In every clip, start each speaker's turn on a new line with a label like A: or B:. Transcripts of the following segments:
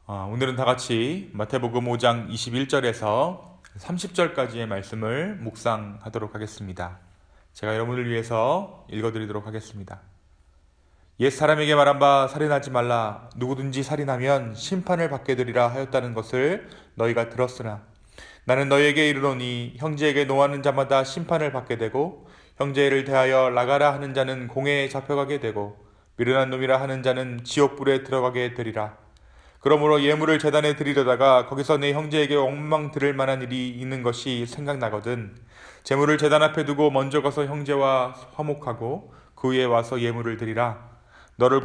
A: 오늘은 다 같이 마태복음 5장 21절에서 30절까지의 말씀을 묵상하도록 하겠습니다. 제가 여러분을 위해서 읽어드리도록 하겠습니다. 옛 사람에게 말한 바 살인하지 말라. 누구든지 살인하면 심판을 받게 되리라 하였다는 것을 너희가 들었으나 나는 너희에게 이르노니 형제에게 노하는 자마다 심판을 받게 되고 형제를 대하여 나가라 하는 자는 공회에 잡혀가게 되고 미련한 놈이라 하는 자는 지옥불에 들어가게 되리라. 그러므로 예물을 제단에 드리려다가 거기서 내 형제에게 엉망 들을 만한 일이 있는 것이 생각나거든 제물을 제단 앞에 두고 먼저 가서 형제와 화목하고 그 후에 와서 예물을 드리라. 너를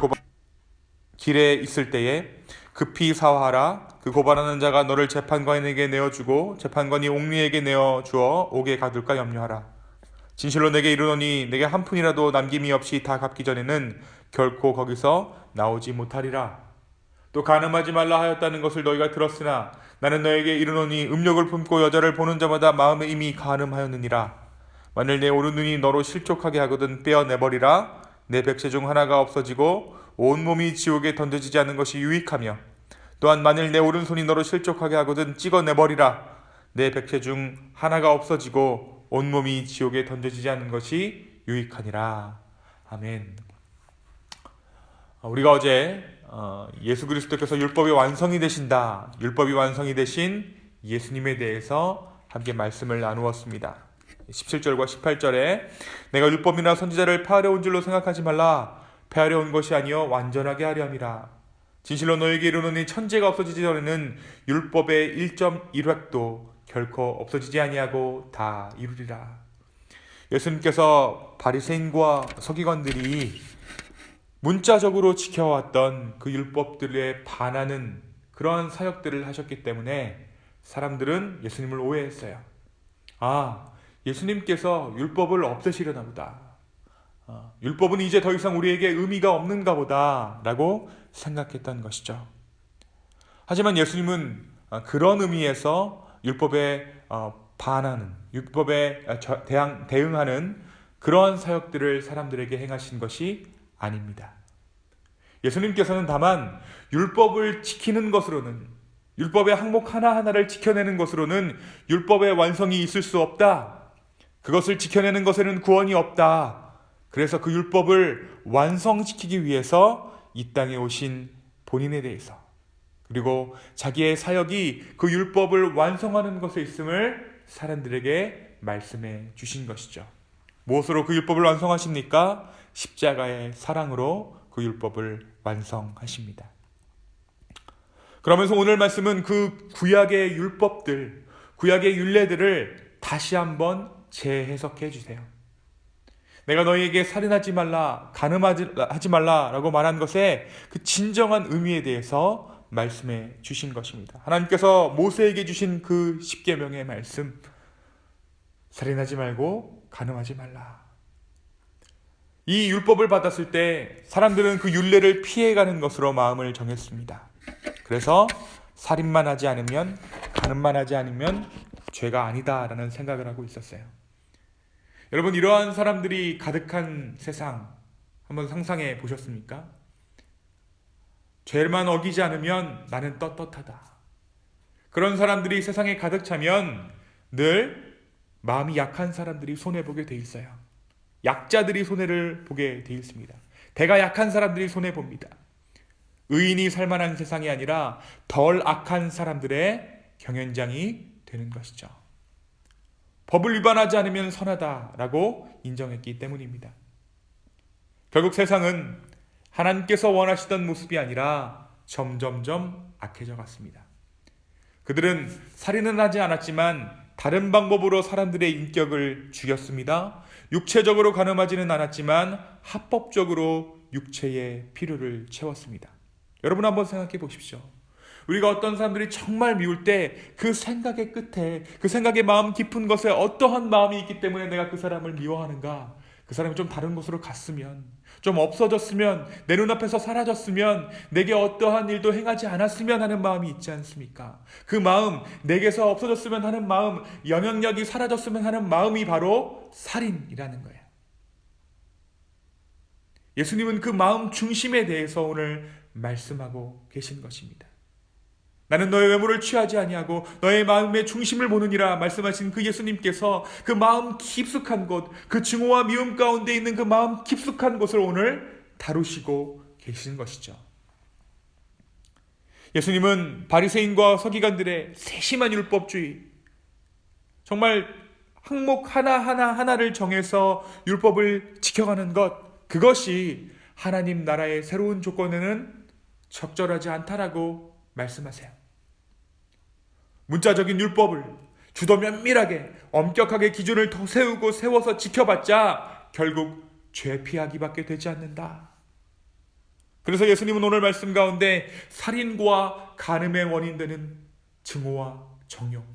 A: 길에 있을 때에 급히 사화하라. 그 고발하는 자가 너를 재판관에게 내어주고 재판관이 옥리에게 내어주어 옥에 가둘까 염려하라. 진실로 내게 이르노니 내게 한 푼이라도 남김이 없이 다 갚기 전에는 결코 거기서 나오지 못하리라. 또 간음하지 말라 하였다는 것을 너희가 들었으나 나는 너에게 이르노니 음욕을 품고 여자를 보는 자마다 마음에 이미 간음하였느니라. 만일 내 오른눈이 너로 실족하게 하거든 떼어내버리라. 내 백체 중 하나가 없어지고 온몸이 지옥에 던져지지 않는 것이 유익하며 또한 만일 내 오른손이 너로 실족하게 하거든 찍어내버리라. 내 백체 중 하나가 없어지고 온몸이 지옥에 던져지지 않는 것이 유익하니라. 아멘. 우리가 어제 예수 그리스도께서 율법이 완성이 되신다, 율법이 완성이 되신 예수님에 대해서 함께 말씀을 나누었습니다. 17절과 18절에 내가 율법이나 선지자를 폐하려 온 줄로 생각하지 말라. 폐하려 온 것이 아니요 완전하게 하려 함이라. 진실로 너에게 이르노니 천지가 없어지기 전에는 율법의 1.1획도 결코 없어지지 아니하고 다 이루리라. 예수님께서 바리새인과 서기관들이 문자적으로 지켜왔던 그 율법들에 반하는 그러한 사역들을 하셨기 때문에 사람들은 예수님을 오해했어요. 예수님께서 율법을 없애시려나 보다. 율법은 이제 더 이상 우리에게 의미가 없는가 보다 라고 생각했던 것이죠. 하지만 예수님은 그런 의미에서 율법에 반하는, 율법에 대응하는 그러한 사역들을 사람들에게 행하신 것이 아닙니다. 예수님께서는 다만 율법을 지키는 것으로는, 율법의 항목 하나하나를 지켜내는 것으로는 율법의 완성이 있을 수 없다. 그것을 지켜내는 것에는 구원이 없다. 그래서 그 율법을 완성시키기 위해서 이 땅에 오신 본인에 대해서, 그리고 자기의 사역이 그 율법을 완성하는 것에 있음을 사람들에게 말씀해 주신 것이죠. 무엇으로 그 율법을 완성하십니까? 십자가의 사랑으로 그 율법을 완성하십니다. 그러면서 오늘 말씀은 그 구약의 율법들, 구약의 율례들을 다시 한번 재해석해 주세요. 내가 너희에게 살인하지 말라, 간음하지 말라라고 말한 것의 그 진정한 의미에 대해서 말씀해 주신 것입니다. 하나님께서 모세에게 주신 그 십계명의 말씀, 살인하지 말고 간음하지 말라. 이 율법을 받았을 때 사람들은 그 율례를 피해가는 것으로 마음을 정했습니다. 그래서 살인만 하지 않으면, 간음만 하지 않으면 죄가 아니다라는 생각을 하고 있었어요. 여러분, 이러한 사람들이 가득한 세상 한번 상상해 보셨습니까? 죄만 어기지 않으면 나는 떳떳하다. 그런 사람들이 세상에 가득 차면 늘 마음이 약한 사람들이 손해보게 돼 있어요. 약자들이 손해를 보게 돼 있습니다. 배가 약한 사람들이 손해봅니다. 의인이 살만한 세상이 아니라 덜 악한 사람들의 경연장이 되는 것이죠. 법을 위반하지 않으면 선하다라고 인정했기 때문입니다. 결국 세상은 하나님께서 원하시던 모습이 아니라 점점점 악해져 갔습니다. 그들은 살인은 하지 않았지만 다른 방법으로 사람들의 인격을 죽였습니다. 육체적으로 간음하지는 않았지만 합법적으로 육체의 필요를 채웠습니다. 여러분 한번 생각해 보십시오. 우리가 어떤 사람들이 정말 미울 때 그 생각의 끝에, 그 생각의 마음 깊은 것에 어떠한 마음이 있기 때문에 내가 그 사람을 미워하는가? 그 사람이 좀 다른 곳으로 갔으면, 좀 없어졌으면, 내 눈앞에서 사라졌으면, 내게 어떠한 일도 행하지 않았으면 하는 마음이 있지 않습니까? 그 마음, 내게서 없어졌으면 하는 마음, 영향력이 사라졌으면 하는 마음이 바로 살인이라는 거예요. 예수님은 그 마음 중심에 대해서 오늘 말씀하고 계신 것입니다. 나는 너의 외모를 취하지 아니하고 너의 마음의 중심을 보느니라 말씀하신 그 예수님께서 그 마음 깊숙한 곳, 그 증오와 미움 가운데 있는 그 마음 깊숙한 곳을 오늘 다루시고 계신 것이죠. 예수님은 바리새인과 서기관들의 세심한 율법주의, 정말 항목 하나를 정해서 율법을 지켜가는 것, 그것이 하나님 나라의 새로운 조건에는 적절하지 않다라고 말씀하세요. 문자적인 율법을 주도 면밀하게 엄격하게 기준을 더 세워서 지켜봤자 결국 죄 피하기밖에 되지 않는다. 그래서 예수님은 오늘 말씀 가운데 살인과 간음의 원인 되는 증오와 정욕,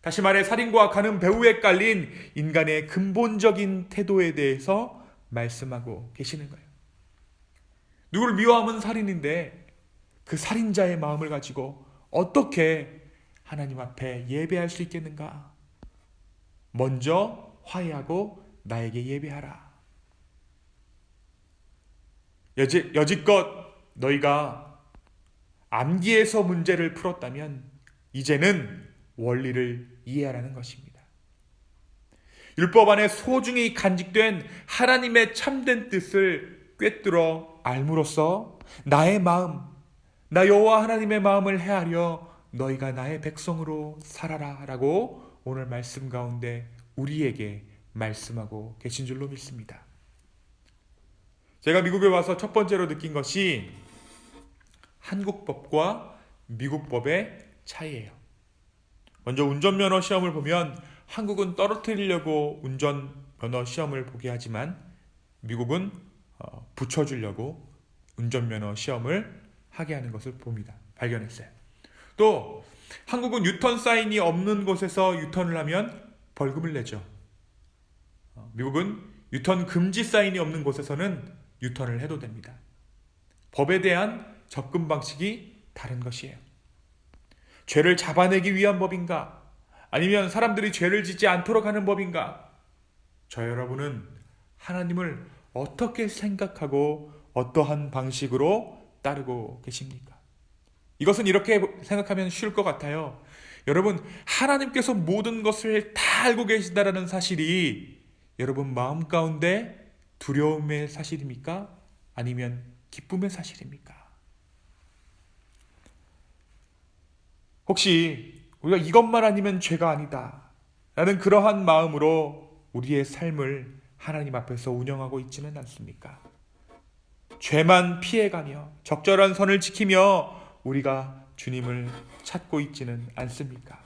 A: 다시 말해 살인과 간음 배후에 깔린 인간의 근본적인 태도에 대해서 말씀하고 계시는 거예요. 누구를 미워하면 살인인데 그 살인자의 마음을 가지고 어떻게 하나님 앞에 예배할 수 있겠는가? 먼저 화해하고 나에게 예배하라. 여지껏 너희가 암기에서 문제를 풀었다면 이제는 원리를 이해하라는 것입니다. 율법 안에 소중히 간직된 하나님의 참된 뜻을 꿰뚫어 알므로써 나의 마음, 나 여호와 하나님의 마음을 헤아려 너희가 나의 백성으로 살아라 라고 오늘 말씀 가운데 우리에게 말씀하고 계신 줄로 믿습니다. 제가 미국에 와서 첫 번째로 느낀 것이 한국법과 미국법의 차이예요. 먼저 운전면허 시험을 보면 한국은 떨어뜨리려고 운전면허 시험을 보게 하지만 미국은 붙여주려고 운전면허 시험을 하게 하는 것을 발견했어요. 또 한국은 유턴 사인이 없는 곳에서 유턴을 하면 벌금을 내죠. 미국은 유턴 금지 사인이 없는 곳에서는 유턴을 해도 됩니다. 법에 대한 접근 방식이 다른 것이에요. 죄를 잡아내기 위한 법인가? 아니면 사람들이 죄를 짓지 않도록 하는 법인가? 저 여러분은 하나님을 어떻게 생각하고 어떠한 방식으로 따르고 계십니까? 이것은 이렇게 생각하면 쉬울 것 같아요. 여러분, 하나님께서 모든 것을 다 알고 계신다라는 사실이 여러분 마음 가운데 두려움의 사실입니까? 아니면 기쁨의 사실입니까? 혹시 우리가 이것만 아니면 죄가 아니다 라는 그러한 마음으로 우리의 삶을 하나님 앞에서 운영하고 있지는 않습니까? 죄만 피해가며 적절한 선을 지키며 우리가 주님을 찾고 있지는 않습니까?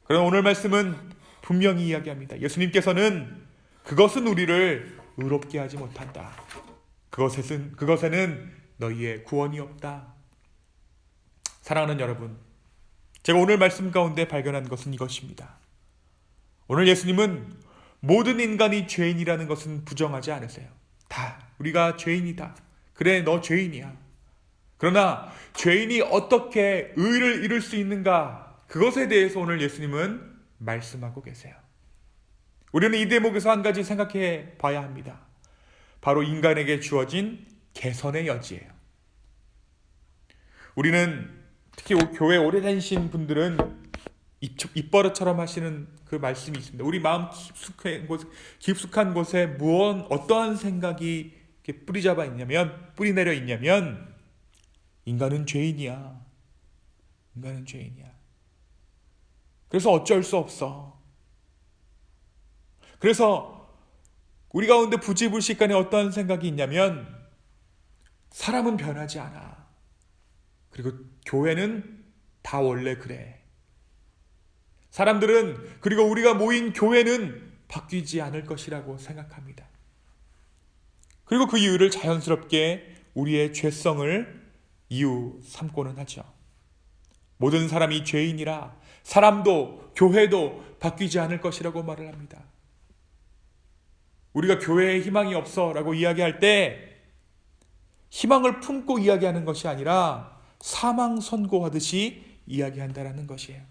A: 그러나 오늘 말씀은 분명히 이야기합니다. 예수님께서는 그것은 우리를 의롭게 하지 못한다. 그것에는 너희의 구원이 없다. 사랑하는 여러분, 제가 오늘 말씀 가운데 발견한 것은 이것입니다. 오늘 예수님은 모든 인간이 죄인이라는 것은 부정하지 않으세요. 다 우리가 죄인이다. 그래, 너 죄인이야. 그러나 죄인이 어떻게 의를 이룰 수 있는가? 그것에 대해서 오늘 예수님은 말씀하고 계세요. 우리는 이 대목에서 한 가지 생각해 봐야 합니다. 바로 인간에게 주어진 개선의 여지예요. 우리는 특히 교회 오래 다니신 분들은 입버릇처럼 하시는 그 말씀이 있습니다. 우리 마음 깊숙한 곳에 어떠한 생각이 이렇게 뿌리 내려 있냐면 인간은 죄인이야. 인간은 죄인이야. 그래서 어쩔 수 없어. 그래서 우리 가운데 부지불식간에 어떤 생각이 있냐면 사람은 변하지 않아. 그리고 교회는 다 원래 그래. 사람들은, 그리고 우리가 모인 교회는 바뀌지 않을 것이라고 생각합니다. 그리고 그 이유를 자연스럽게 우리의 죄성을 이유 삼고는 하죠. 모든 사람이 죄인이라 사람도 교회도 바뀌지 않을 것이라고 말을 합니다. 우리가 교회에 희망이 없어 라고 이야기할 때 희망을 품고 이야기하는 것이 아니라 사망 선고하듯이 이야기한다라는 것이에요.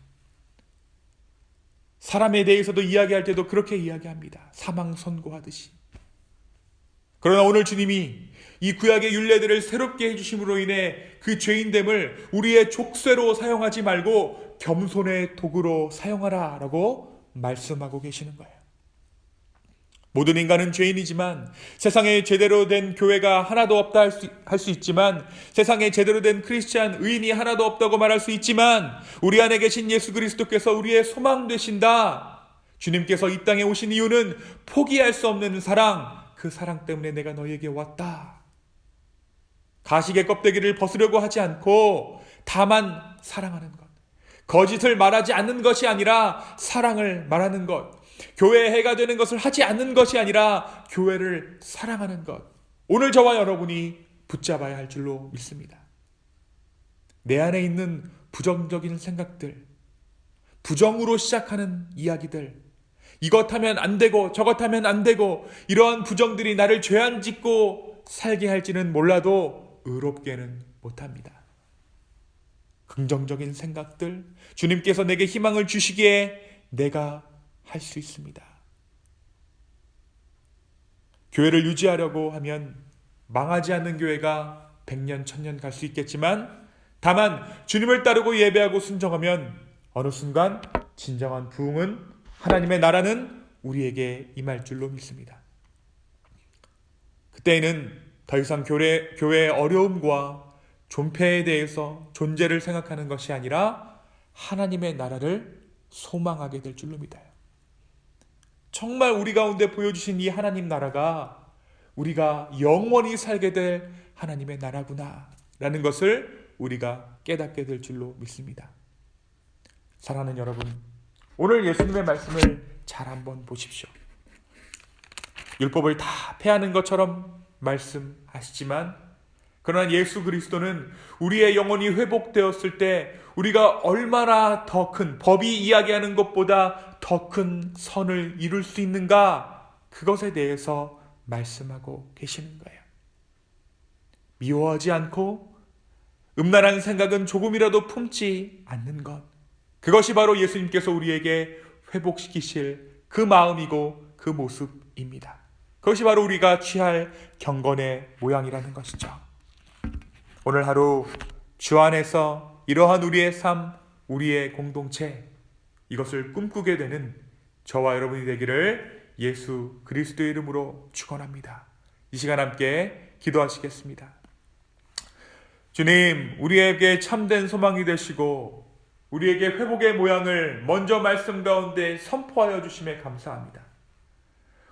A: 사람에 대해서도 이야기할 때도 그렇게 이야기합니다. 사망 선고하듯이. 그러나 오늘 주님이 이 구약의 율례들을 새롭게 해주심으로 인해 그 죄인됨을 우리의 족쇄로 사용하지 말고 겸손의 도구로 사용하라 라고 말씀하고 계시는 거예요. 모든 인간은 죄인이지만 세상에 제대로 된 교회가 하나도 없다 할 수 있지만, 세상에 제대로 된 크리스찬 의인이 하나도 없다고 말할 수 있지만, 우리 안에 계신 예수 그리스도께서 우리의 소망 되신다. 주님께서 이 땅에 오신 이유는 포기할 수 없는 사랑, 그 사랑 때문에 내가 너에게 왔다. 가시의 껍데기를 벗으려고 하지 않고 다만 사랑하는 것, 거짓을 말하지 않는 것이 아니라 사랑을 말하는 것, 교회의 해가 되는 것을 하지 않는 것이 아니라 교회를 사랑하는 것, 오늘 저와 여러분이 붙잡아야 할 줄로 믿습니다. 내 안에 있는 부정적인 생각들, 부정으로 시작하는 이야기들, 이것 하면 안 되고 저것 하면 안 되고, 이러한 부정들이 나를 죄 안 짓고 살게 할지는 몰라도 의롭게는 못합니다. 긍정적인 생각들, 주님께서 내게 희망을 주시기에 내가 할 수 있습니다. 교회를 유지하려고 하면 망하지 않는 교회가 100년, 1000년 갈 수 있겠지만, 다만 주님을 따르고 예배하고 순종하면 어느 순간 진정한 부흥은, 하나님의 나라는 우리에게 임할 줄로 믿습니다. 그때에는 더 이상 교회의 어려움과 존폐에 대해서 존재를 생각하는 것이 아니라 하나님의 나라를 소망하게 될 줄로 믿어요. 정말 우리 가운데 보여주신 이 하나님 나라가 우리가 영원히 살게 될 하나님의 나라구나 라는 것을 우리가 깨닫게 될 줄로 믿습니다. 사랑하는 여러분, 오늘 예수님의 말씀을 잘 한번 보십시오. 율법을 다 폐하는 것처럼 말씀하시지만, 그러나 예수 그리스도는 우리의 영혼이 회복되었을 때 우리가 얼마나 더 큰, 법이 이야기하는 것보다 더 큰 선을 이룰 수 있는가, 그것에 대해서 말씀하고 계시는 거예요. 미워하지 않고 음란한 생각은 조금이라도 품지 않는 것, 그것이 바로 예수님께서 우리에게 회복시키실 그 마음이고 그 모습입니다. 그것이 바로 우리가 취할 경건의 모양이라는 것이죠. 오늘 하루 주 안에서 이러한 우리의 삶, 우리의 공동체, 이것을 꿈꾸게 되는 저와 여러분이 되기를 예수 그리스도의 이름으로 축원합니다. 이 시간 함께 기도하시겠습니다. 주님, 우리에게 참된 소망이 되시고 우리에게 회복의 모양을 먼저 말씀 가운데 선포하여 주심에 감사합니다.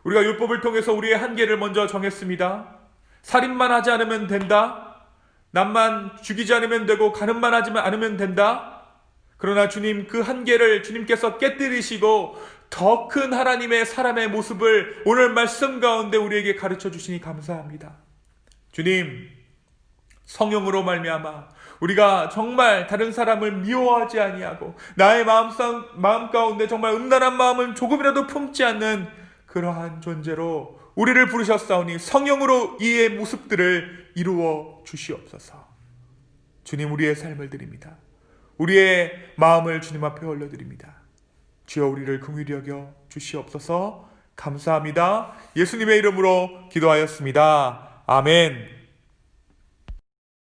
A: 우리가 율법을 통해서 우리의 한계를 먼저 정했습니다. 살인만 하지 않으면 된다. 남만 죽이지 않으면 되고 간음만 하지 않으면 된다. 그러나 주님, 그 한계를 주님께서 깨뜨리시고 더 큰 하나님의 사람의 모습을 오늘 말씀 가운데 우리에게 가르쳐 주시니 감사합니다. 주님, 성령으로 말미암아 우리가 정말 다른 사람을 미워하지 아니하고 나의 마음 가운데 정말 음란한 마음을 조금이라도 품지 않는 그러한 존재로 우리를 부르셨사오니 성령으로 이의 모습들을 이루어 주시옵소서. 주님, 우리의 삶을 드립니다. 우리의 마음을 주님 앞에 올려드립니다. 주여, 우리를 긍휼히 여겨 주시옵소서. 감사합니다. 예수님의 이름으로 기도하였습니다. 아멘.